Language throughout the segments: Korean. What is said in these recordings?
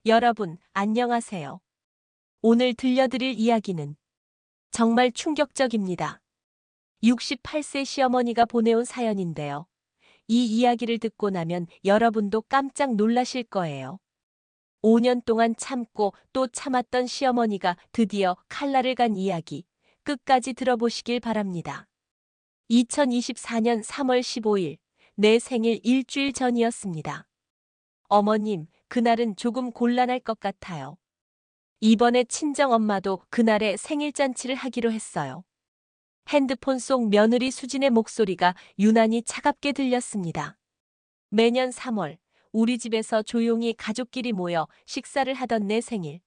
여러분, 안녕하세요. 오늘 들려드릴 이야기는 정말 충격적입니다. 68세 시어머니가 보내온 사연인데요. 이 이야기를 듣고 나면 여러분도 깜짝 놀라실 거예요. 5년 동안 참고 또 참았던 시어머니가 드디어 칼날을 간 이야기, 끝까지 들어보시길 바랍니다. 2024년 3월 15일, 내 생일 일주일 전이었습니다. 어머님, 그날은 조금 곤란할 것 같아요. 이번에 친정엄마도 그날에 생일잔치를 하기로 했어요. 핸드폰 속 며느리 수진의 목소리가 유난히 차갑게 들렸습니다. 매년 3월, 우리 집에서 조용히 가족끼리 모여 식사를 하던 내 생일.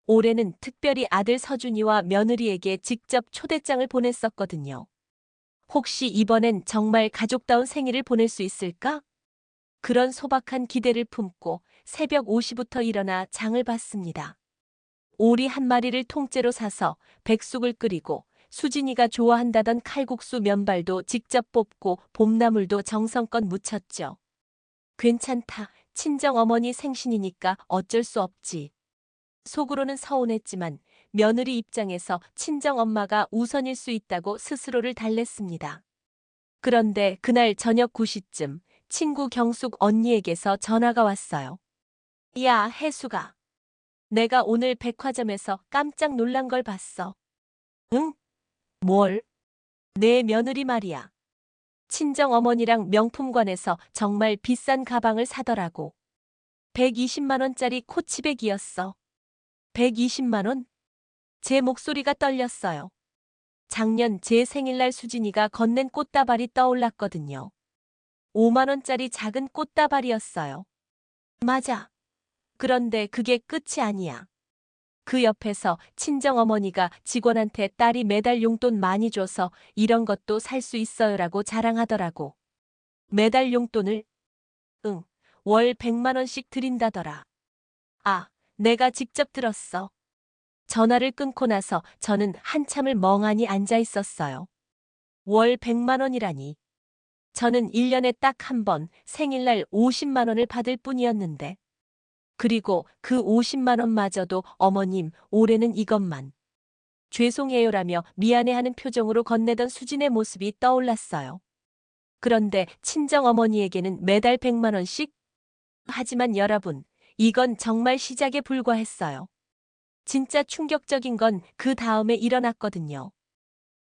올해는 특별히 아들 서준이와 며느리에게 직접 초대장을 보냈었거든요. 혹시 이번엔 정말 가족다운 생일을 보낼 수 있을까? 그런 소박한 기대를 품고 새벽 5시부터 일어나 장을 봤습니다. 오리 한 마리를 통째로 사서 백숙을 끓이고 수진이가 좋아한다던 칼국수 면발도 직접 뽑고 봄나물도 정성껏 무쳤죠. 괜찮다. 친정어머니 생신이니까 어쩔 수 없지. 속으로는 서운했지만 며느리 입장에서 친정엄마가 우선일 수 있다고 스스로를 달랬습니다. 그런데 그날 저녁 9시쯤 친구 경숙 언니에게서 전화가 왔어요. 야, 혜수가. 내가 오늘 백화점에서 깜짝 놀란 걸 봤어. 응? 뭘? 내 며느리 말이야. 친정어머니랑 명품관에서 정말 비싼 가방을 사더라고. 120만 원짜리 코치백이었어. 120만 원? 제 목소리가 떨렸어요. 작년 제 생일날 수진이가 건넨 꽃다발이 떠올랐거든요. 5만 원짜리 작은 꽃다발이었어요. 맞아. 그런데 그게 끝이 아니야. 그 옆에서 친정어머니가 직원한테 딸이 매달 용돈 많이 줘서 이런 것도 살 수 있어요라고 자랑하더라고. 매달 용돈을? 응, 월 100만 원씩 드린다더라. 아, 내가 직접 들었어. 전화를 끊고 나서 저는 한참을 멍하니 앉아 있었어요. 월 100만 원이라니. 저는 1년에 딱 한 번 생일날 50만 원을 받을 뿐이었는데. 그리고 그 50만 원마저도 어머님, 올해는 이것만. 죄송해요라며 미안해하는 표정으로 건네던 수진의 모습이 떠올랐어요. 그런데 친정어머니에게는 매달 100만 원씩? 하지만 여러분, 이건 정말 시작에 불과했어요. 진짜 충격적인 건 그 다음에 일어났거든요.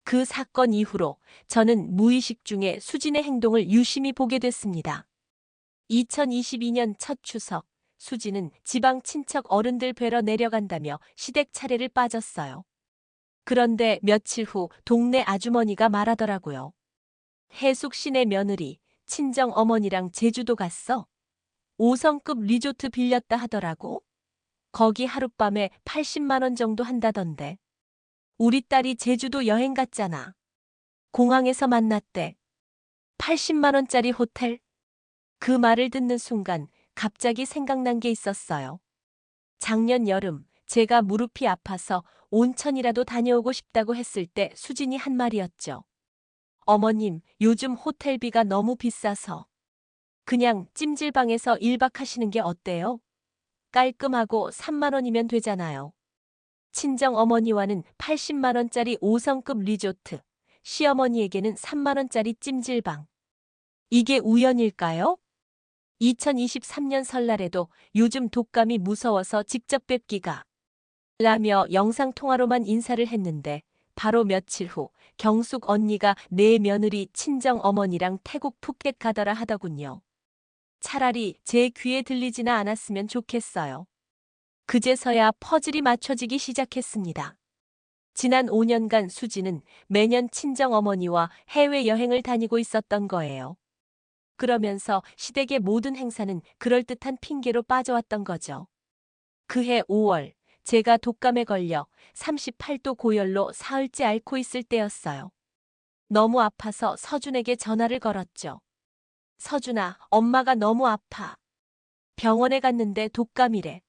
그 사건 이후로 저는 무의식 중에 수진의 행동을 유심히 보게 됐습니다. 2022년 첫 추석, 수진은 지방 친척 어른들 뵈러 내려간다며 시댁 차례를 빠졌어요. 그런데 며칠 후 동네 아주머니가 말하더라고요. 해숙 씨네 며느리, 친정 어머니랑 제주도 갔어. 5성급 리조트 빌렸다 하더라고. 거기 하룻밤에 80만 원 정도 한다던데. 우리 딸이 제주도 여행 갔잖아. 공항에서 만났대. 80만 원짜리 호텔? 그 말을 듣는 순간 갑자기 생각난 게 있었어요. 작년 여름 제가 무릎이 아파서 온천이라도 다녀오고 싶다고 했을 때 수진이 한 말이었죠. 어머님, 요즘 호텔비가 너무 비싸서 그냥 찜질방에서 1박 하시는 게 어때요? 깔끔하고 3만 원이면 되잖아요. 친정 어머니와는 80만 원짜리 5성급 리조트, 시어머니에게는 3만 원짜리 찜질방. 이게 우연일까요? 2023년 설날에도 요즘 독감이 무서워서 직접 뵙기가 라며 영상통화로만 인사를 했는데 바로 며칠 후 경숙 언니가 내 며느리 친정 어머니랑 태국 푸켓 가더라 하더군요. 차라리 제 귀에 들리지나 않았으면 좋겠어요. 그제서야 퍼즐이 맞춰지기 시작했습니다. 지난 5년간 수지는 매년 친정 어머니와 해외여행을 다니고 있었던 거예요. 그러면서 시댁의 모든 행사는 그럴듯한 핑계로 빠져왔던 거죠. 그해 5월, 제가 독감에 걸려 38도 고열로 사흘째 앓고 있을 때였어요. 너무 아파서 서준에게 전화를 걸었죠. 서준아, 엄마가 너무 아파. 병원에 갔는데 독감이래.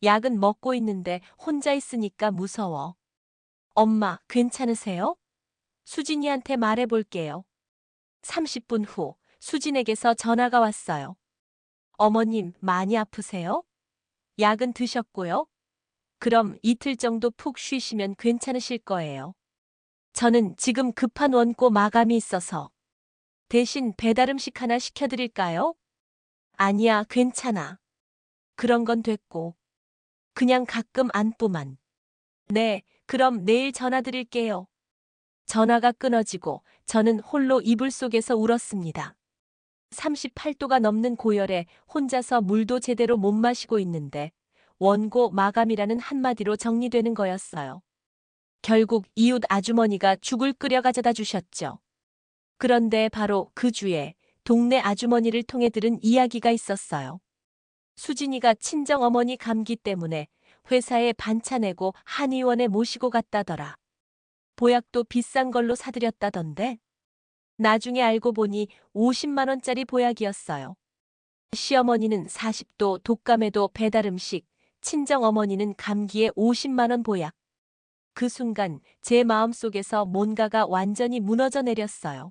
약은 먹고 있는데 혼자 있으니까 무서워. 엄마, 괜찮으세요? 수진이한테 말해볼게요. 30분 후, 수진에게서 전화가 왔어요. 어머님, 많이 아프세요? 약은 드셨고요? 그럼 이틀 정도 푹 쉬시면 괜찮으실 거예요. 저는 지금 급한 원고 마감이 있어서 대신 배달 음식 하나 시켜드릴까요? 아니야, 괜찮아. 그런 건 됐고. 그냥 가끔 안부만. 네, 그럼 내일 전화 드릴게요. 전화가 끊어지고 저는 홀로 이불 속에서 울었습니다. 38도가 넘는 고열에 혼자서 물도 제대로 못 마시고 있는데 원고 마감이라는 한마디로 정리되는 거였어요. 결국 이웃 아주머니가 죽을 끓여 가져다 주셨죠. 그런데 바로 그 주에 동네 아주머니를 통해 들은 이야기가 있었어요. 수진이가 친정어머니 감기 때문에 회사에 반차 내고 한의원에 모시고 갔다더라. 보약도 비싼 걸로 사들였다던데. 나중에 알고 보니 50만 원짜리 보약이었어요. 시어머니는 40도 독감에도 배달음식, 친정어머니는 감기에 50만 원 보약. 그 순간 제 마음속에서 뭔가가 완전히 무너져 내렸어요.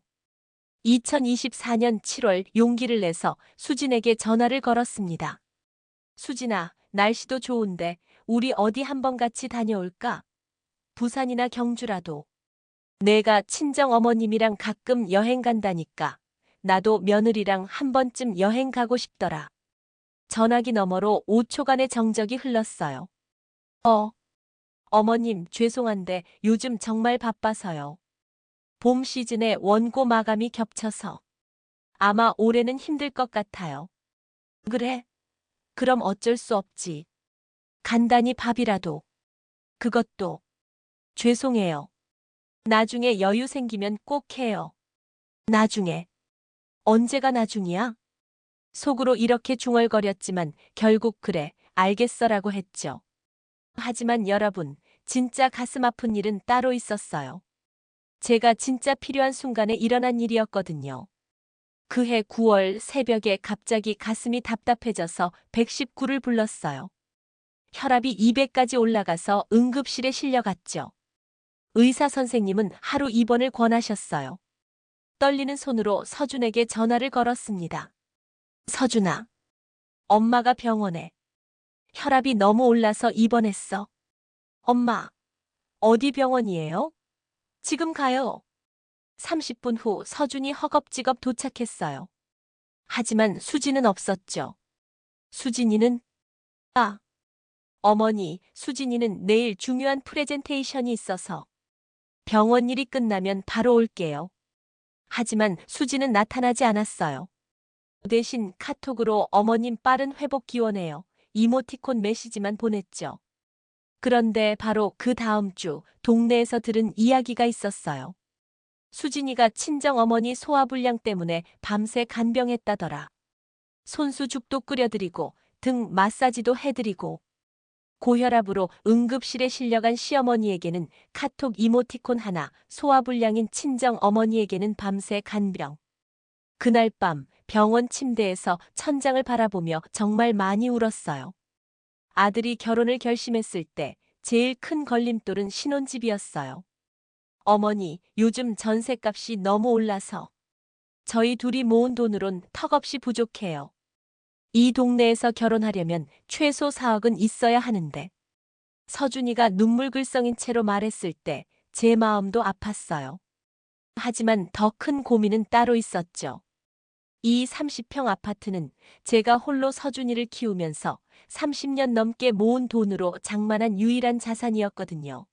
2024년 7월 용기를 내서 수진에게 전화를 걸었습니다. 수진아, 날씨도 좋은데 우리 어디 한번 같이 다녀올까? 부산이나 경주라도. 내가 친정어머님이랑 가끔 여행 간다니까. 나도 며느리랑 한 번쯤 여행 가고 싶더라. 전화기 너머로 5초간의 정적이 흘렀어요. 어머님, 죄송한데 요즘 정말 바빠서요. 봄 시즌에 원고 마감이 겹쳐서. 아마 올해는 힘들 것 같아요. 그래? 그럼 어쩔 수 없지. 간단히 밥이라도. 그것도. 죄송해요. 나중에 여유 생기면 꼭 해요. 나중에. 언제가 나중이야? 속으로 이렇게 중얼거렸지만 결국 그래, 알겠어라고 했죠. 하지만 여러분, 진짜 가슴 아픈 일은 따로 있었어요. 제가 진짜 필요한 순간에 일어난 일이었거든요. 그해 9월 새벽에 갑자기 가슴이 답답해져서 119를 불렀어요. 혈압이 200까지 올라가서 응급실에 실려갔죠. 의사 선생님은 하루 입원을 권하셨어요. 떨리는 손으로 서준에게 전화를 걸었습니다. 서준아, 엄마가 병원에. 혈압이 너무 올라서 입원했어. 엄마, 어디 병원이에요? 지금 가요. 30분 후 서준이 허겁지겁 도착했어요. 하지만 수진은 없었죠. 수진이는? 어머니, 수진이는 내일 중요한 프레젠테이션이 있어서 병원 일이 끝나면 바로 올게요. 하지만 수진은 나타나지 않았어요. 대신 카톡으로 어머님 빠른 회복 기원해요. 이모티콘 메시지만 보냈죠. 그런데 바로 그 다음 주 동네에서 들은 이야기가 있었어요. 수진이가 친정어머니 소화불량 때문에 밤새 간병했다더라. 손수죽도 끓여드리고 등 마사지도 해드리고 고혈압으로 응급실에 실려간 시어머니에게는 카톡 이모티콘 하나, 소화불량인 친정어머니에게는 밤새 간병. 그날 밤 병원 침대에서 천장을 바라보며 정말 많이 울었어요. 아들이 결혼을 결심했을 때 제일 큰 걸림돌은 신혼집이었어요. 어머니, 요즘 전셋값이 너무 올라서 저희 둘이 모은 돈으론 턱없이 부족해요. 이 동네에서 결혼하려면 최소 4억은 있어야 하는데. 서준이가 눈물글썽인 채로 말했을 때 제 마음도 아팠어요. 하지만 더 큰 고민은 따로 있었죠. 이 30평 아파트는 제가 홀로 서준이를 키우면서 30년 넘게 모은 돈으로 장만한 유일한 자산이었거든요.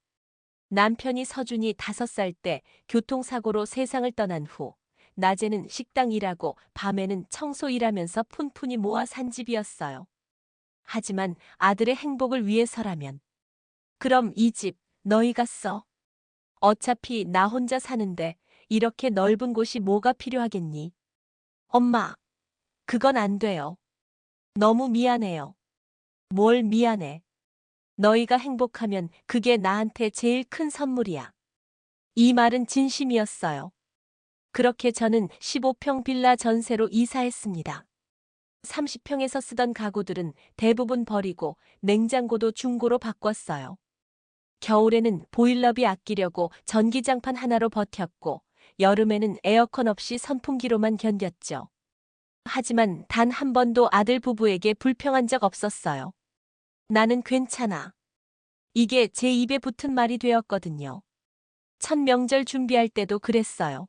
남편이 서준이 5살 때 교통사고로 세상을 떠난 후 낮에는 식당 일하고 밤에는 청소 일하면서 푼푼히 모아 산 집이었어요. 하지만 아들의 행복을 위해서라면 그럼 이 집 너희가 써. 어차피 나 혼자 사는데 이렇게 넓은 곳이 뭐가 필요하겠니? 엄마, 그건 안 돼요. 너무 미안해요. 뭘 미안해. 너희가 행복하면 그게 나한테 제일 큰 선물이야. 이 말은 진심이었어요. 그렇게 저는 15평 빌라 전세로 이사했습니다. 30평에서 쓰던 가구들은 대부분 버리고 냉장고도 중고로 바꿨어요. 겨울에는 보일러비 아끼려고 전기장판 하나로 버텼고 여름에는 에어컨 없이 선풍기로만 견뎠죠. 하지만 단 한 번도 아들 부부에게 불평한 적 없었어요. 나는 괜찮아. 이게 제 입에 붙은 말이 되었거든요. 첫 명절 준비할 때도 그랬어요.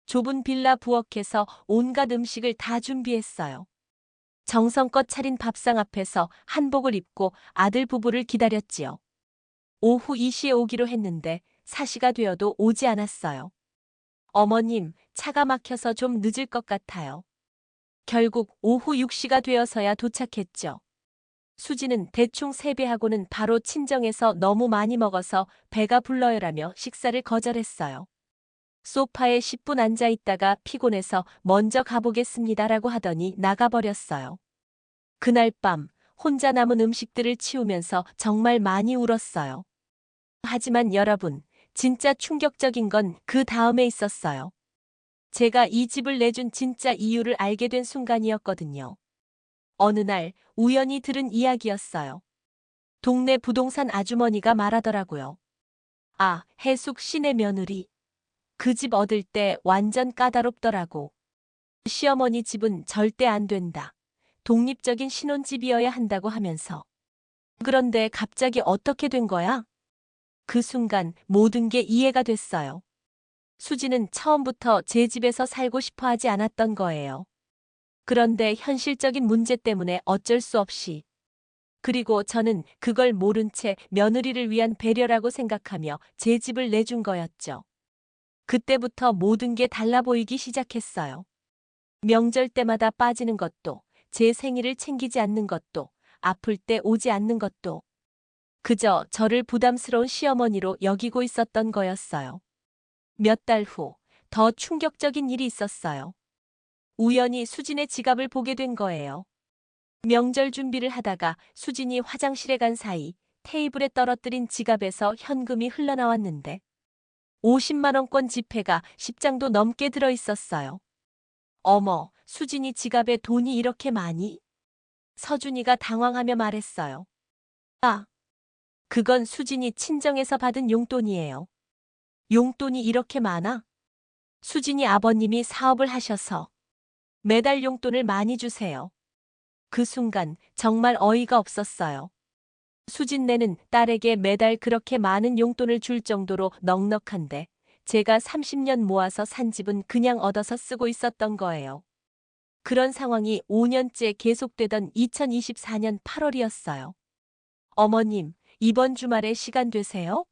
좁은 빌라 부엌에서 온갖 음식을 다 준비했어요. 정성껏 차린 밥상 앞에서 한복을 입고 아들 부부를 기다렸지요. 오후 2시에 오기로 했는데 4시가 되어도 오지 않았어요. 어머님, 차가 막혀서 좀 늦을 것 같아요. 결국 오후 6시가 되어서야 도착했죠. 수지는 대충 세배하고는 바로 친정에서 너무 많이 먹어서 배가 불러요라며 식사를 거절했어요. 소파에 10분 앉아 있다가 피곤해서 먼저 가보겠습니다라고 하더니 나가버렸어요. 그날 밤 혼자 남은 음식들을 치우면서 정말 많이 울었어요. 하지만 여러분, 진짜 충격적인 건 그 다음에 있었어요. 제가 이 집을 내준 진짜 이유를 알게 된 순간이었거든요. 어느 날 우연히 들은 이야기였어요. 동네 부동산 아주머니가 말하더라고요. 아, 해숙 씨네 며느리. 그 집 얻을 때 완전 까다롭더라고. 시어머니 집은 절대 안 된다. 독립적인 신혼집이어야 한다고 하면서. 그런데 갑자기 어떻게 된 거야? 그 순간 모든 게 이해가 됐어요. 수지는 처음부터 제 집에서 살고 싶어 하지 않았던 거예요. 그런데 현실적인 문제 때문에 어쩔 수 없이. 그리고 저는 그걸 모른 채 며느리를 위한 배려라고 생각하며 제 집을 내준 거였죠. 그때부터 모든 게 달라 보이기 시작했어요. 명절 때마다 빠지는 것도, 제 생일을 챙기지 않는 것도, 아플 때 오지 않는 것도, 그저 저를 부담스러운 시어머니로 여기고 있었던 거였어요. 몇 달 후, 더 충격적인 일이 있었어요. 우연히 수진의 지갑을 보게 된 거예요. 명절 준비를 하다가 수진이 화장실에 간 사이 테이블에 떨어뜨린 지갑에서 현금이 흘러나왔는데 50만 원권 지폐가 10장도 넘게 들어 있었어요. 어머, 수진이 지갑에 돈이 이렇게 많이? 서준이가 당황하며 말했어요. 아, 그건 수진이 친정에서 받은 용돈이에요. 용돈이 이렇게 많아? 수진이 아버님이 사업을 하셔서 매달 용돈을 많이 주세요. 그 순간 정말 어이가 없었어요. 수진네는 딸에게 매달 그렇게 많은 용돈을 줄 정도로 넉넉한데 제가 30년 모아서 산 집은 그냥 얻어서 쓰고 있었던 거예요. 그런 상황이 5년째 계속되던 2024년 8월이었어요. 어머님, 이번 주말에 시간 되세요?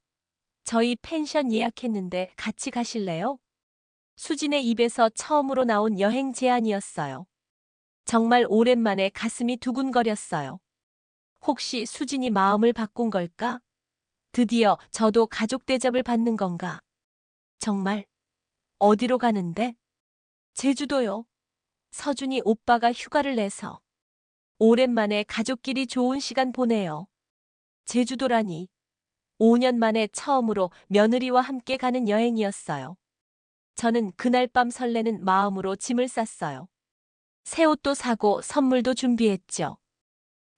저희 펜션 예약했는데 같이 가실래요? 수진의 입에서 처음으로 나온 여행 제안이었어요. 정말 오랜만에 가슴이 두근거렸어요. 혹시 수진이 마음을 바꾼 걸까? 드디어 저도 가족 대접을 받는 건가? 정말? 어디로 가는데? 제주도요. 서준이 오빠가 휴가를 내서. 오랜만에 가족끼리 좋은 시간 보내요. 제주도라니. 5년 만에 처음으로 며느리와 함께 가는 여행이었어요. 저는 그날 밤 설레는 마음으로 짐을 쌌어요. 새 옷도 사고 선물도 준비했죠.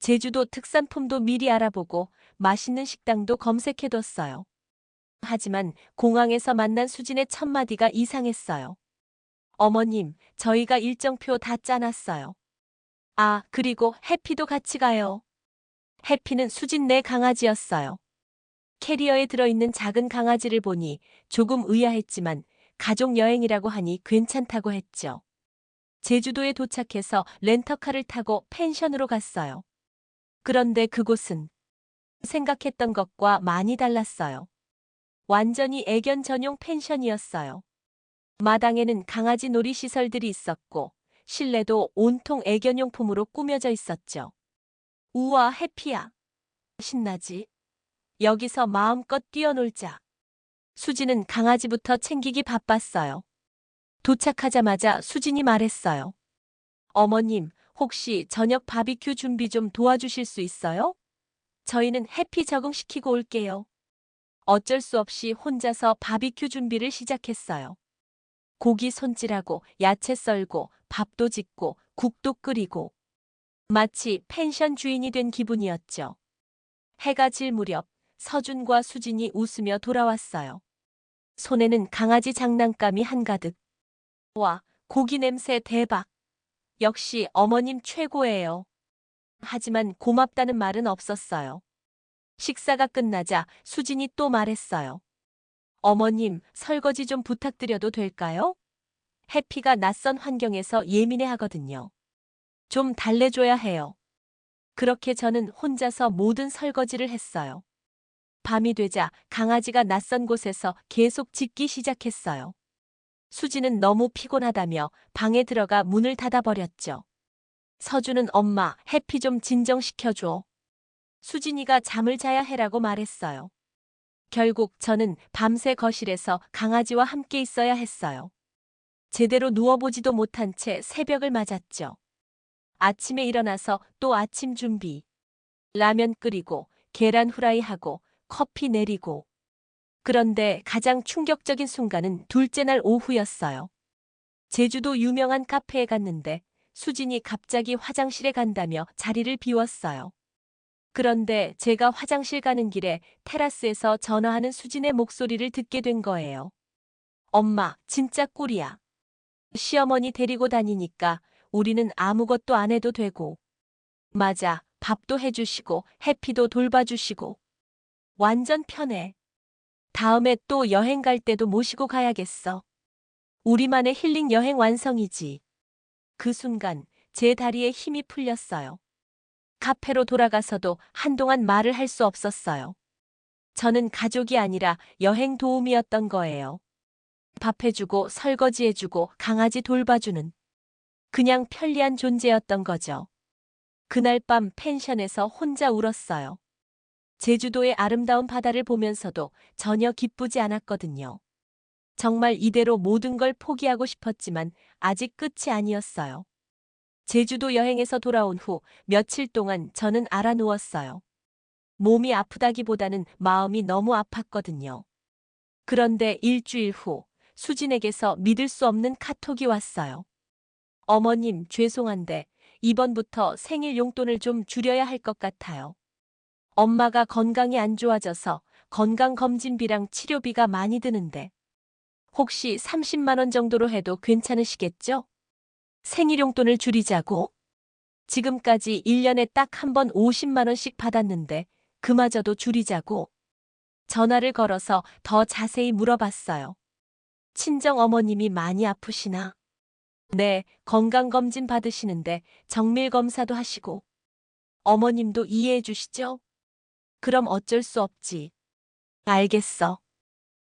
제주도 특산품도 미리 알아보고 맛있는 식당도 검색해뒀어요. 하지만 공항에서 만난 수진의 첫마디가 이상했어요. 어머님, 저희가 일정표 다 짜놨어요. 아, 그리고 해피도 같이 가요. 해피는 수진 내 강아지였어요. 캐리어에 들어있는 작은 강아지를 보니 조금 의아했지만 가족 여행이라고 하니 괜찮다고 했죠. 제주도에 도착해서 렌터카를 타고 펜션으로 갔어요. 그런데 그곳은 생각했던 것과 많이 달랐어요. 완전히 애견 전용 펜션이었어요. 마당에는 강아지 놀이시설들이 있었고 실내도 온통 애견용품으로 꾸며져 있었죠. 우와, 해피야. 신나지? 여기서 마음껏 뛰어놀자. 수진은 강아지부터 챙기기 바빴어요. 도착하자마자 수진이 말했어요. 어머님, 혹시 저녁 바비큐 준비 좀 도와주실 수 있어요? 저희는 해피 적응시키고 올게요. 어쩔 수 없이 혼자서 바비큐 준비를 시작했어요. 고기 손질하고 야채 썰고 밥도 짓고 국도 끓이고 마치 펜션 주인이 된 기분이었죠. 해가 질 무렵 서준과 수진이 웃으며 돌아왔어요. 손에는 강아지 장난감이 한가득. 와, 고기 냄새 대박. 역시 어머님 최고예요. 하지만 고맙다는 말은 없었어요. 식사가 끝나자 수진이 또 말했어요. 어머님, 설거지 좀 부탁드려도 될까요? 해피가 낯선 환경에서 예민해 하거든요. 좀 달래줘야 해요. 그렇게 저는 혼자서 모든 설거지를 했어요. 밤이 되자 강아지가 낯선 곳에서 계속 짖기 시작했어요. 수지는 너무 피곤하다며 방에 들어가 문을 닫아버렸죠. 서주는 엄마, 해피 좀 진정시켜줘. 수진이가 잠을 자야 해라고 말했어요. 결국 저는 밤새 거실에서 강아지와 함께 있어야 했어요. 제대로 누워보지도 못한 채 새벽을 맞았죠. 아침에 일어나서 또 아침 준비. 라면 끓이고 계란 후라이하고 커피 내리고. 그런데 가장 충격적인 순간은 둘째 날 오후였어요. 제주도 유명한 카페에 갔는데 수진이 갑자기 화장실에 간다며 자리를 비웠어요. 그런데 제가 화장실 가는 길에 테라스에서 전화하는 수진의 목소리를 듣게 된 거예요. 엄마, 진짜 꿀이야. 시어머니 데리고 다니니까 우리는 아무것도 안 해도 되고. 맞아, 밥도 해주시고 해피도 돌봐주시고. 완전 편해. 다음에 또 여행 갈 때도 모시고 가야겠어. 우리만의 힐링 여행 완성이지. 그 순간 제 다리에 힘이 풀렸어요. 카페로 돌아가서도 한동안 말을 할 수 없었어요. 저는 가족이 아니라 여행 도우미였던 거예요. 밥 해주고 설거지해주고 강아지 돌봐주는 그냥 편리한 존재였던 거죠. 그날 밤 펜션에서 혼자 울었어요. 제주도의 아름다운 바다를 보면서도 전혀 기쁘지 않았거든요. 정말 이대로 모든 걸 포기하고 싶었지만 아직 끝이 아니었어요. 제주도 여행에서 돌아온 후 며칠 동안 저는 알아누웠어요. 몸이 아프다기보다는 마음이 너무 아팠거든요. 그런데 일주일 후 수진에게서 믿을 수 없는 카톡이 왔어요. 어머님, 죄송한데 이번부터 생일 용돈을 좀 줄여야 할 것 같아요. 엄마가 건강이 안 좋아져서 건강검진비랑 치료비가 많이 드는데 혹시 30만 원 정도로 해도 괜찮으시겠죠? 생일 용돈을 줄이자고? 지금까지 1년에 딱 한 번 50만 원씩 받았는데 그마저도 줄이자고? 전화를 걸어서 더 자세히 물어봤어요. 친정 어머님이 많이 아프시나? 네, 건강검진 받으시는데 정밀검사도 하시고. 어머님도 이해해 주시죠? 그럼 어쩔 수 없지. 알겠어.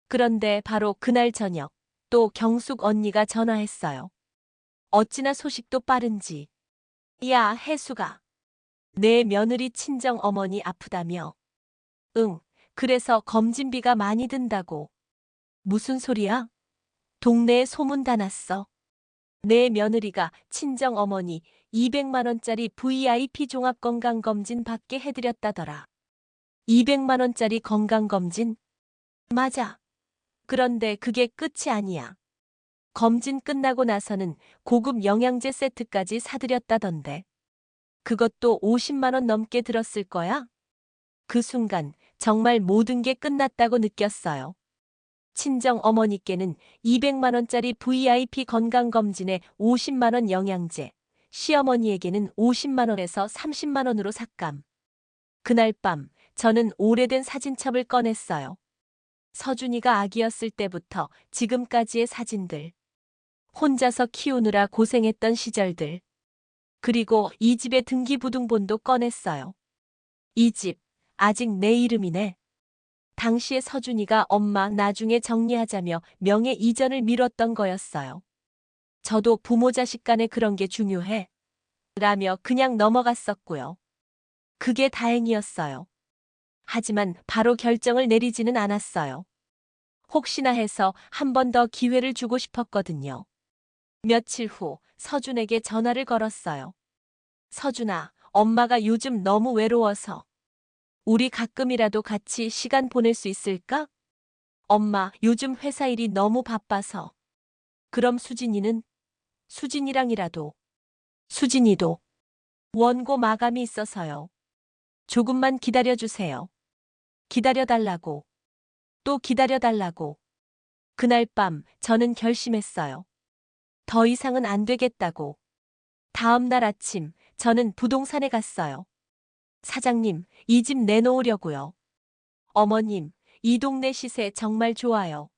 그런데 바로 그날 저녁, 또 경숙 언니가 전화했어요. 어찌나 소식도 빠른지. 야, 혜수가. 내 며느리 친정 어머니 아프다며. 응, 그래서 검진비가 많이 든다고. 무슨 소리야? 동네에 소문 다 났어. 내 며느리가 친정 어머니 200만 원짜리 VIP 종합건강검진 받게 해드렸다더라. 200만 원짜리 건강검진? 맞아. 그런데 그게 끝이 아니야. 검진 끝나고 나서는 고급 영양제 세트까지 사드렸다던데. 그것도 50만 원 넘게 들었을 거야? 그 순간 정말 모든 게 끝났다고 느꼈어요. 친정 어머니께는 200만 원짜리 VIP 건강검진에 50만 원 영양제, 시어머니에게는 50만 원에서 30만 원으로 삭감. 그날 밤 저는 오래된 사진첩을 꺼냈어요. 서준이가 아기였을 때부터 지금까지의 사진들. 혼자서 키우느라 고생했던 시절들. 그리고 이 집의 등기부등본도 꺼냈어요. 이 집, 아직 내 이름이네. 당시에 서준이가 엄마 나중에 정리하자며 명예 이전을 미뤘던 거였어요. 저도 부모 자식 간에 그런 게 중요해. 라며 그냥 넘어갔었고요. 그게 다행이었어요. 하지만 바로 결정을 내리지는 않았어요. 혹시나 해서 한 번 더 기회를 주고 싶었거든요. 며칠 후 서준에게 전화를 걸었어요. 서준아, 엄마가 요즘 너무 외로워서 우리 가끔이라도 같이 시간 보낼 수 있을까? 엄마, 요즘 회사 일이 너무 바빠서. 그럼 수진이는? 수진이랑이라도. 수진이도. 원고 마감이 있어서요. 조금만 기다려주세요. 기다려달라고. 또 기다려달라고. 그날 밤 저는 결심했어요. 더 이상은 안 되겠다고. 다음 날 아침 저는 부동산에 갔어요. 사장님, 이 집 내놓으려고요. 어머님, 이 동네 시세 정말 좋아요.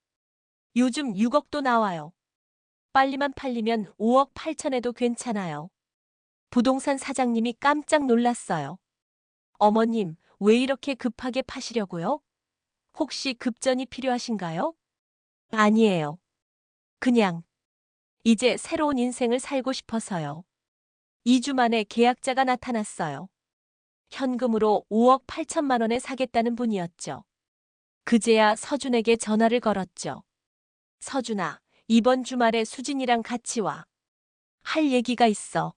요즘 6억도 나와요. 빨리만 팔리면 5억 8천에도 괜찮아요. 부동산 사장님이 깜짝 놀랐어요. 어머님, 왜 이렇게 급하게 파시려고요? 혹시 급전이 필요하신가요? 아니에요. 그냥 이제 새로운 인생을 살고 싶어서요. 2주 만에 계약자가 나타났어요. 현금으로 5억 8천만 원에 사겠다는 분이었죠. 그제야 서준에게 전화를 걸었죠. 서준아, 이번 주말에 수진이랑 같이 와. 할 얘기가 있어.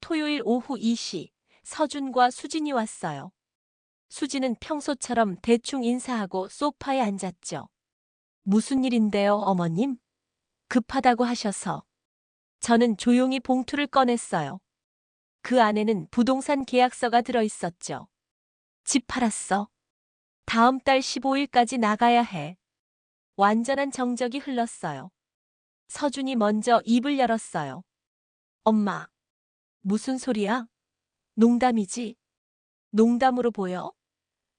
토요일 오후 2시, 서준과 수진이 왔어요. 수진은 평소처럼 대충 인사하고 소파에 앉았죠. 무슨 일인데요, 어머님? 급하다고 하셔서. 저는 조용히 봉투를 꺼냈어요. 그 안에는 부동산 계약서가 들어 있었죠. 집 팔았어. 다음 달 15일까지 나가야 해. 완전한 정적이 흘렀어요. 서준이 먼저 입을 열었어요. 엄마, 무슨 소리야? 농담이지? 농담으로 보여?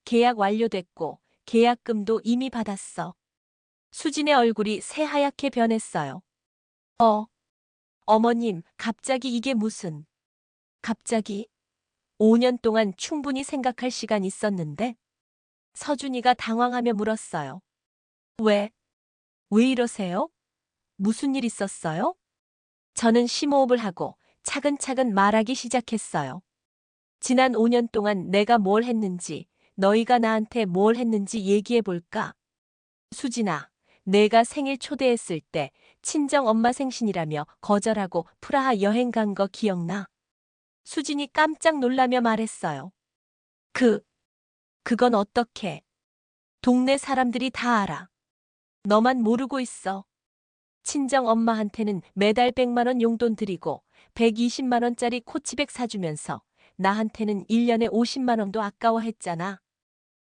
계약 완료됐고 계약금도 이미 받았어. 수진의 얼굴이 새하얗게 변했어요. 어머님, 갑자기 이게 무슨? 갑자기? 5년 동안 충분히 생각할 시간 있었는데? 서준이가 당황하며 물었어요. 왜? 왜 이러세요? 무슨 일 있었어요? 저는 심호흡을 하고 차근차근 말하기 시작했어요. 지난 5년 동안 내가 뭘 했는지, 너희가 나한테 뭘 했는지 얘기해 볼까? 수진아, 내가 생일 초대했을 때 친정 엄마 생신이라며 거절하고 프라하 여행 간 거 기억나? 수진이 깜짝 놀라며 말했어요. 그건 어떻게? 동네 사람들이 다 알아. 너만 모르고 있어. 친정 엄마한테는 매달 100만 원 용돈 드리고 120만 원짜리 코치백 사주면서 나한테는 1년에 50만 원도 아까워했잖아.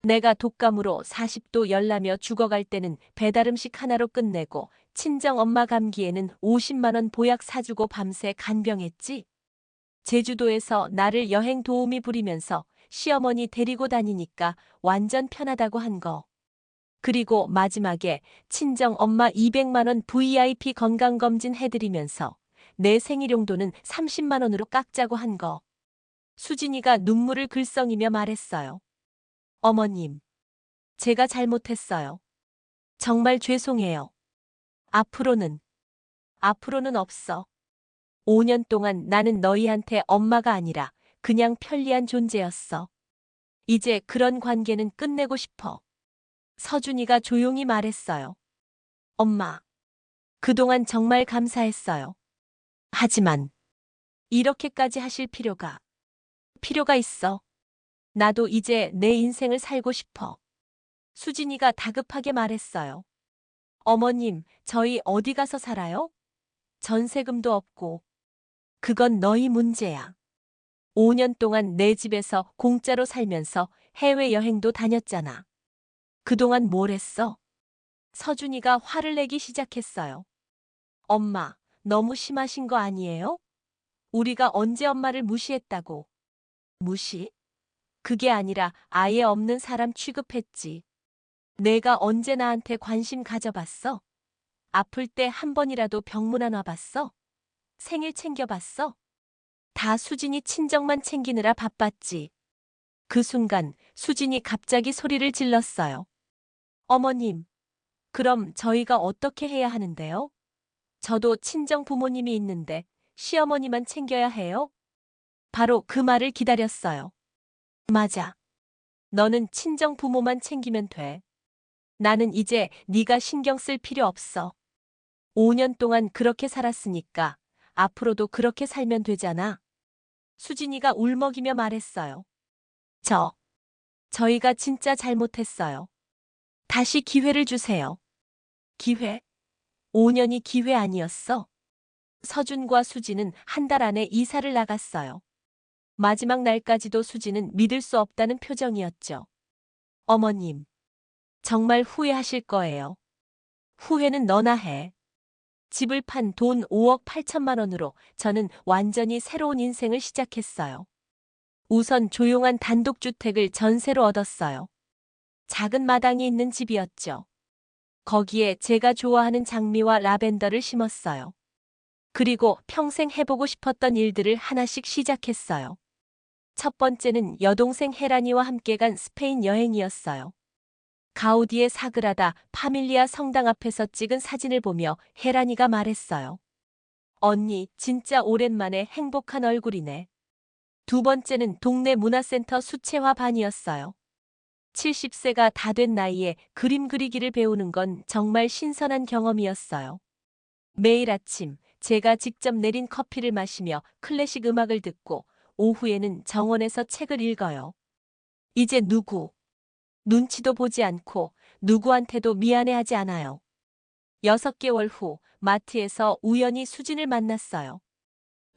내가 독감으로 40도 열나며 죽어갈 때는 배달음식 하나로 끝내고 친정 엄마 감기에는 50만 원 보약 사주고 밤새 간병했지. 제주도에서 나를 여행 도우미 부리면서 시어머니 데리고 다니니까 완전 편하다고 한 거. 그리고 마지막에 친정 엄마 200만 원 VIP 건강검진 해드리면서 내 생일용돈은 30만 원으로 깎자고 한 거. 수진이가 눈물을 글썽이며 말했어요. 어머님, 제가 잘못했어요. 정말 죄송해요. 앞으로는 없어. 5년 동안 나는 너희한테 엄마가 아니라 그냥 편리한 존재였어. 이제 그런 관계는 끝내고 싶어. 서준이가 조용히 말했어요. 엄마, 그동안 정말 감사했어요. 하지만 이렇게까지 하실 필요가 있어. 나도 이제 내 인생을 살고 싶어. 수진이가 다급하게 말했어요. 어머님, 저희 어디 가서 살아요? 전세금도 없고. 그건 너희 문제야. 5년 동안 내 집에서 공짜로 살면서 해외여행도 다녔잖아. 그동안 뭘 했어? 서준이가 화를 내기 시작했어요. 엄마, 너무 심하신 거 아니에요? 우리가 언제 엄마를 무시했다고. 무시? 그게 아니라 아예 없는 사람 취급했지. 내가 언제 나한테 관심 가져봤어? 아플 때 한 번이라도 병문 안 와봤어? 생일 챙겨봤어? 다 수진이 친정만 챙기느라 바빴지. 그 순간 수진이 갑자기 소리를 질렀어요. 어머님, 그럼 저희가 어떻게 해야 하는데요? 저도 친정 부모님이 있는데 시어머니만 챙겨야 해요? 바로 그 말을 기다렸어요. 맞아. 너는 친정 부모만 챙기면 돼. 나는 이제 네가 신경 쓸 필요 없어. 5년 동안 그렇게 살았으니까 앞으로도 그렇게 살면 되잖아. 수진이가 울먹이며 말했어요. 저희가 진짜 잘못했어요. 다시 기회를 주세요. 기회? 5년이 기회 아니었어? 서준과 수진은 한 달 안에 이사를 나갔어요. 마지막 날까지도 수진은 믿을 수 없다는 표정이었죠. 어머님, 정말 후회하실 거예요. 후회는 너나 해. 집을 판 돈 5억 8천만 원으로 저는 완전히 새로운 인생을 시작했어요. 우선 조용한 단독주택을 전세로 얻었어요. 작은 마당이 있는 집이었죠. 거기에 제가 좋아하는 장미와 라벤더를 심었어요. 그리고 평생 해보고 싶었던 일들을 하나씩 시작했어요. 첫 번째는 여동생 혜란이와 함께 간 스페인 여행이었어요. 가우디의 사그라다 파밀리아 성당 앞에서 찍은 사진을 보며 혜란이가 말했어요. 언니, 진짜 오랜만에 행복한 얼굴이네. 두 번째는 동네 문화센터 수채화반이었어요. 70세가 다 된 나이에 그림 그리기를 배우는 건 정말 신선한 경험이었어요. 매일 아침 제가 직접 내린 커피를 마시며 클래식 음악을 듣고 오후에는 정원에서 책을 읽어요. 이제 눈치도 보지 않고 누구한테도 미안해하지 않아요. 6개월 후 마트에서 우연히 수진을 만났어요.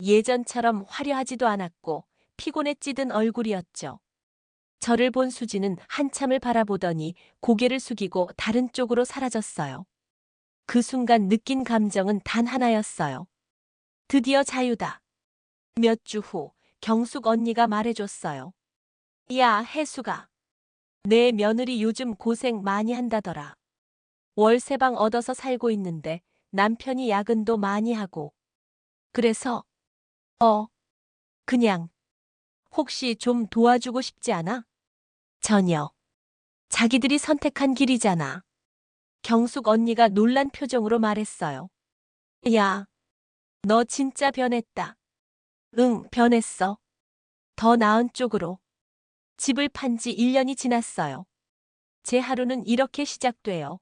예전처럼 화려하지도 않았고 피곤에 찌든 얼굴이었죠. 저를 본 수진은 한참을 바라보더니 고개를 숙이고 다른 쪽으로 사라졌어요. 그 순간 느낀 감정은 단 하나였어요. 드디어 자유다. 몇 주 후 경숙 언니가 말해줬어요. 야, 혜수가. 내 며느리 요즘 고생 많이 한다더라. 월세방 얻어서 살고 있는데 남편이 야근도 많이 하고. 그래서 그냥 혹시 좀 도와주고 싶지 않아? 전혀. 자기들이 선택한 길이잖아. 경숙 언니가 놀란 표정으로 말했어요. 야, 너 진짜 변했다. 응, 변했어. 더 나은 쪽으로. 집을 판지 1년이 지났어요. 제 하루는 이렇게 시작돼요.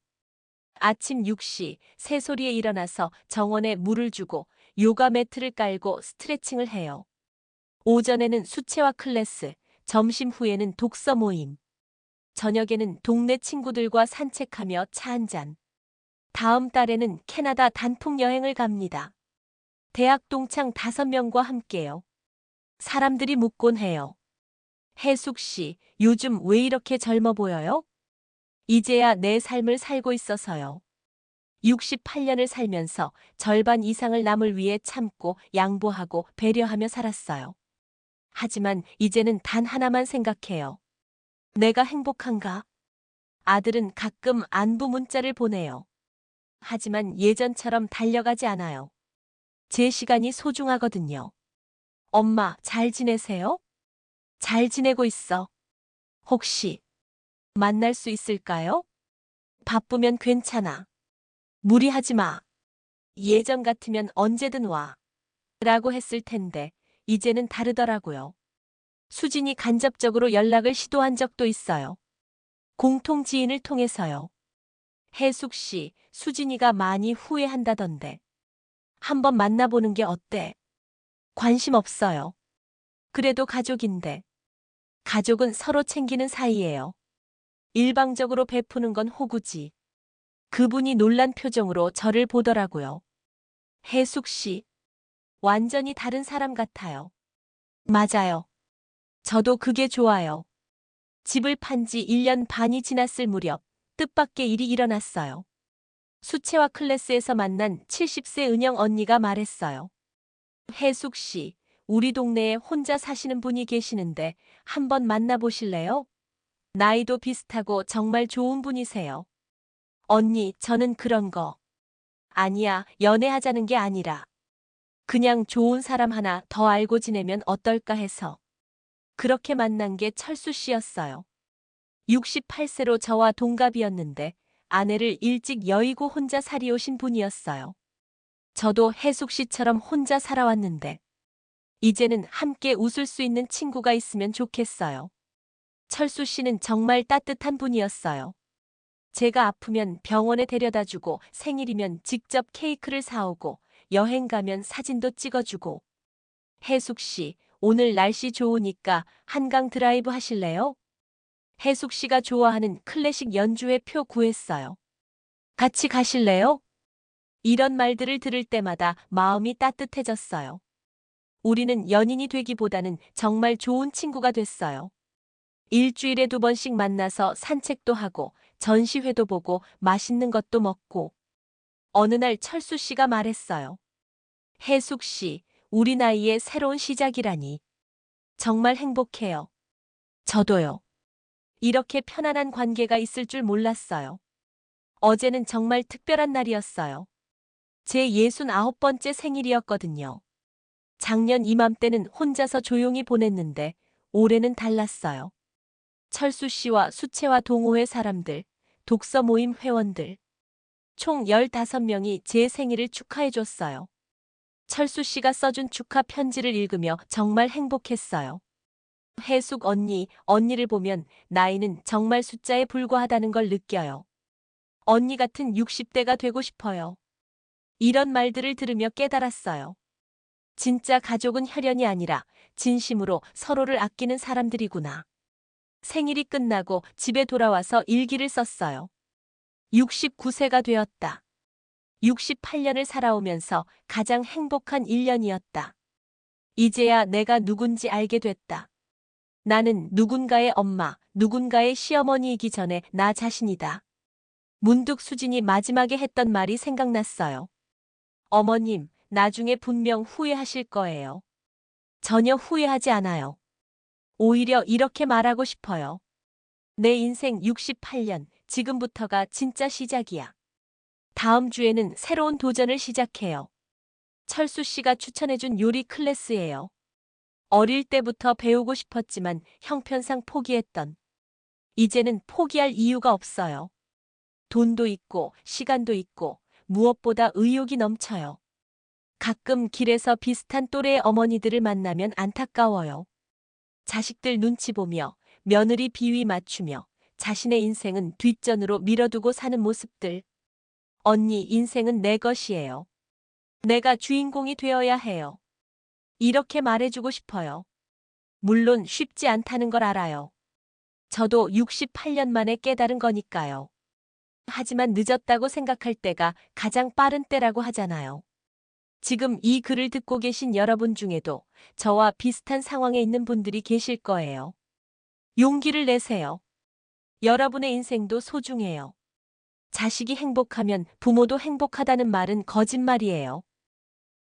아침 6시 새소리에 일어나서 정원에 물을 주고 요가 매트를 깔고 스트레칭을 해요. 오전에는 수채화 클래스, 점심 후에는 독서 모임. 저녁에는 동네 친구들과 산책하며 차 한잔. 다음 달에는 캐나다 단풍 여행을 갑니다. 대학 동창 5명과 함께요. 사람들이 묻곤 해요. 혜숙 씨, 요즘 왜 이렇게 젊어 보여요? 이제야 내 삶을 살고 있어서요. 68년을 살면서 절반 이상을 남을 위해 참고 양보하고 배려하며 살았어요. 하지만 이제는 단 하나만 생각해요. 내가 행복한가? 아들은 가끔 안부 문자를 보내요. 하지만 예전처럼 달려가지 않아요. 제 시간이 소중하거든요. 엄마, 잘 지내세요? 잘 지내고 있어. 혹시 만날 수 있을까요? 바쁘면 괜찮아. 무리하지 마. 예전 같으면 언제든 와. 라고 했을 텐데, 이제는 다르더라고요. 수진이 간접적으로 연락을 시도한 적도 있어요. 공통 지인을 통해서요. 혜숙 씨, 수진이가 많이 후회한다던데. 한번 만나보는 게 어때? 관심 없어요. 그래도 가족인데. 가족은 서로 챙기는 사이예요. 일방적으로 베푸는 건 호구지. 그분이 놀란 표정으로 저를 보더라고요. 혜숙 씨, 완전히 다른 사람 같아요. 맞아요. 저도 그게 좋아요. 집을 판지 1년 반이 지났을 무렵 뜻밖의 일이 일어났어요. 수채화 클래스에서 만난 70세 은영 언니가 말했어요. 혜숙 씨, 우리 동네에 혼자 사시는 분이 계시는데 한번 만나보실래요? 나이도 비슷하고 정말 좋은 분이세요. 언니, 저는 그런 거. 아니야, 연애하자는 게 아니라. 그냥 좋은 사람 하나 더 알고 지내면 어떨까 해서. 그렇게 만난 게 철수 씨였어요. 68세로 저와 동갑이었는데 아내를 일찍 여의고 혼자 살이 오신 분이었어요. 저도 혜숙 씨처럼 혼자 살아왔는데 이제는 함께 웃을 수 있는 친구가 있으면 좋겠어요. 철수 씨는 정말 따뜻한 분이었어요. 제가 아프면 병원에 데려다주고 생일이면 직접 케이크를 사오고 여행 가면 사진도 찍어주고. 혜숙 씨, 오늘 날씨 좋으니까 한강 드라이브 하실래요? 혜숙 씨가 좋아하는 클래식 연주회 표 구했어요. 같이 가실래요? 이런 말들을 들을 때마다 마음이 따뜻해졌어요. 우리는 연인이 되기보다는 정말 좋은 친구가 됐어요. 일주일에 2번씩 만나서 산책도 하고 전시회도 보고 맛있는 것도 먹고. 어느 날 철수 씨가 말했어요. 혜숙 씨, 우리 나이에 새로운 시작이라니. 정말 행복해요. 저도요. 이렇게 편안한 관계가 있을 줄 몰랐어요. 어제는 정말 특별한 날이었어요. 제 69번째 생일이었거든요. 작년 이맘때는 혼자서 조용히 보냈는데 올해는 달랐어요. 철수 씨와 수채화 동호회 사람들, 독서 모임 회원들, 총 15명이 제 생일을 축하해줬어요. 철수 씨가 써준 축하 편지를 읽으며 정말 행복했어요. 혜숙 언니, 언니를 보면 나이는 정말 숫자에 불과하다는 걸 느껴요. 언니 같은 60대가 되고 싶어요. 이런 말들을 들으며 깨달았어요. 진짜 가족은 혈연이 아니라 진심으로 서로를 아끼는 사람들이구나. 생일이 끝나고 집에 돌아와서 일기를 썼어요. 69세가 되었다. 68년을 살아오면서 가장 행복한 1년이었다. 이제야 내가 누군지 알게 됐다. 나는 누군가의 엄마, 누군가의 시어머니이기 전에 나 자신이다. 문득 수진이 마지막에 했던 말이 생각났어요. 어머님, 나중에 분명 후회하실 거예요. 전혀 후회하지 않아요. 오히려 이렇게 말하고 싶어요. 내 인생 68년, 지금부터가 진짜 시작이야. 다음 주에는 새로운 도전을 시작해요. 철수 씨가 추천해준 요리 클래스예요. 어릴 때부터 배우고 싶었지만 형편상 포기했던. 이제는 포기할 이유가 없어요. 돈도 있고 시간도 있고 무엇보다 의욕이 넘쳐요. 가끔 길에서 비슷한 또래의 어머니들을 만나면 안타까워요. 자식들 눈치 보며 며느리 비위 맞추며 자신의 인생은 뒷전으로 밀어두고 사는 모습들. 언니, 인생은 내 것이에요. 내가 주인공이 되어야 해요. 이렇게 말해주고 싶어요. 물론 쉽지 않다는 걸 알아요. 저도 68년 만에 깨달은 거니까요. 하지만 늦었다고 생각할 때가 가장 빠른 때라고 하잖아요. 지금 이 글을 듣고 계신 여러분 중에도 저와 비슷한 상황에 있는 분들이 계실 거예요. 용기를 내세요. 여러분의 인생도 소중해요. 자식이 행복하면 부모도 행복하다는 말은 거짓말이에요.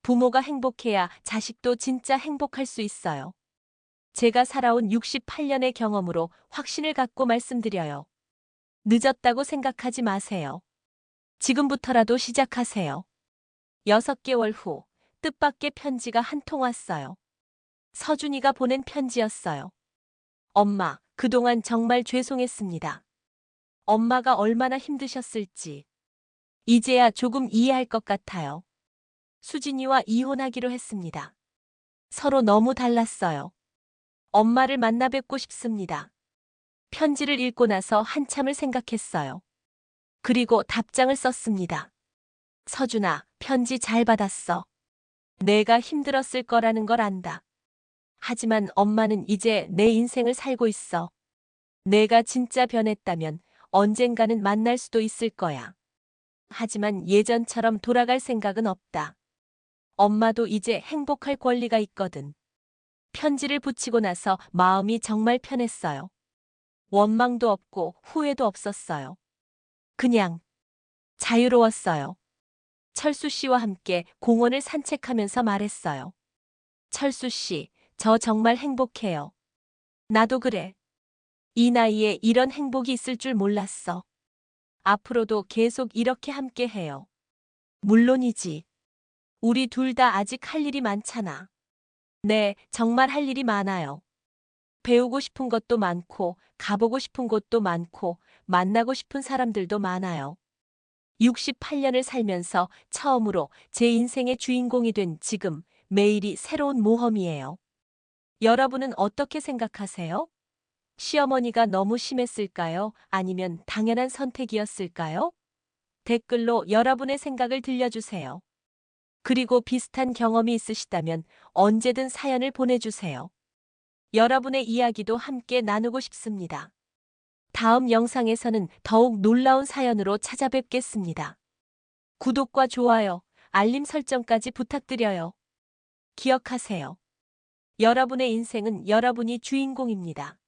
부모가 행복해야 자식도 진짜 행복할 수 있어요. 제가 살아온 68년의 경험으로 확신을 갖고 말씀드려요. 늦었다고 생각하지 마세요. 지금부터라도 시작하세요. 6개월 후 뜻밖의 편지가 한 통 왔어요. 서준이가 보낸 편지였어요. 엄마, 그동안 정말 죄송했습니다. 엄마가 얼마나 힘드셨을지. 이제야 조금 이해할 것 같아요. 수진이와 이혼하기로 했습니다. 서로 너무 달랐어요. 엄마를 만나 뵙고 싶습니다. 편지를 읽고 나서 한참을 생각했어요. 그리고 답장을 썼습니다. 서준아, 편지 잘 받았어. 내가 힘들었을 거라는 걸 안다. 하지만 엄마는 이제 내 인생을 살고 있어. 내가 진짜 변했다면 언젠가는 만날 수도 있을 거야. 하지만 예전처럼 돌아갈 생각은 없다. 엄마도 이제 행복할 권리가 있거든. 편지를 붙이고 나서 마음이 정말 편했어요. 원망도 없고 후회도 없었어요. 그냥 자유로웠어요. 철수 씨와 함께 공원을 산책하면서 말했어요. 철수 씨, 저 정말 행복해요. 나도 그래. 이 나이에 이런 행복이 있을 줄 몰랐어. 앞으로도 계속 이렇게 함께 해요. 물론이지. 우리 둘 다 아직 할 일이 많잖아. 네, 정말 할 일이 많아요. 배우고 싶은 것도 많고, 가보고 싶은 곳도 많고, 만나고 싶은 사람들도 많아요. 68년을 살면서 처음으로 제 인생의 주인공이 된 지금, 매일이 새로운 모험이에요. 여러분은 어떻게 생각하세요? 시어머니가 너무 심했을까요? 아니면 당연한 선택이었을까요? 댓글로 여러분의 생각을 들려주세요. 그리고 비슷한 경험이 있으시다면 언제든 사연을 보내주세요. 여러분의 이야기도 함께 나누고 싶습니다. 다음 영상에서는 더욱 놀라운 사연으로 찾아뵙겠습니다. 구독과 좋아요, 알림 설정까지 부탁드려요. 기억하세요. 여러분의 인생은 여러분이 주인공입니다.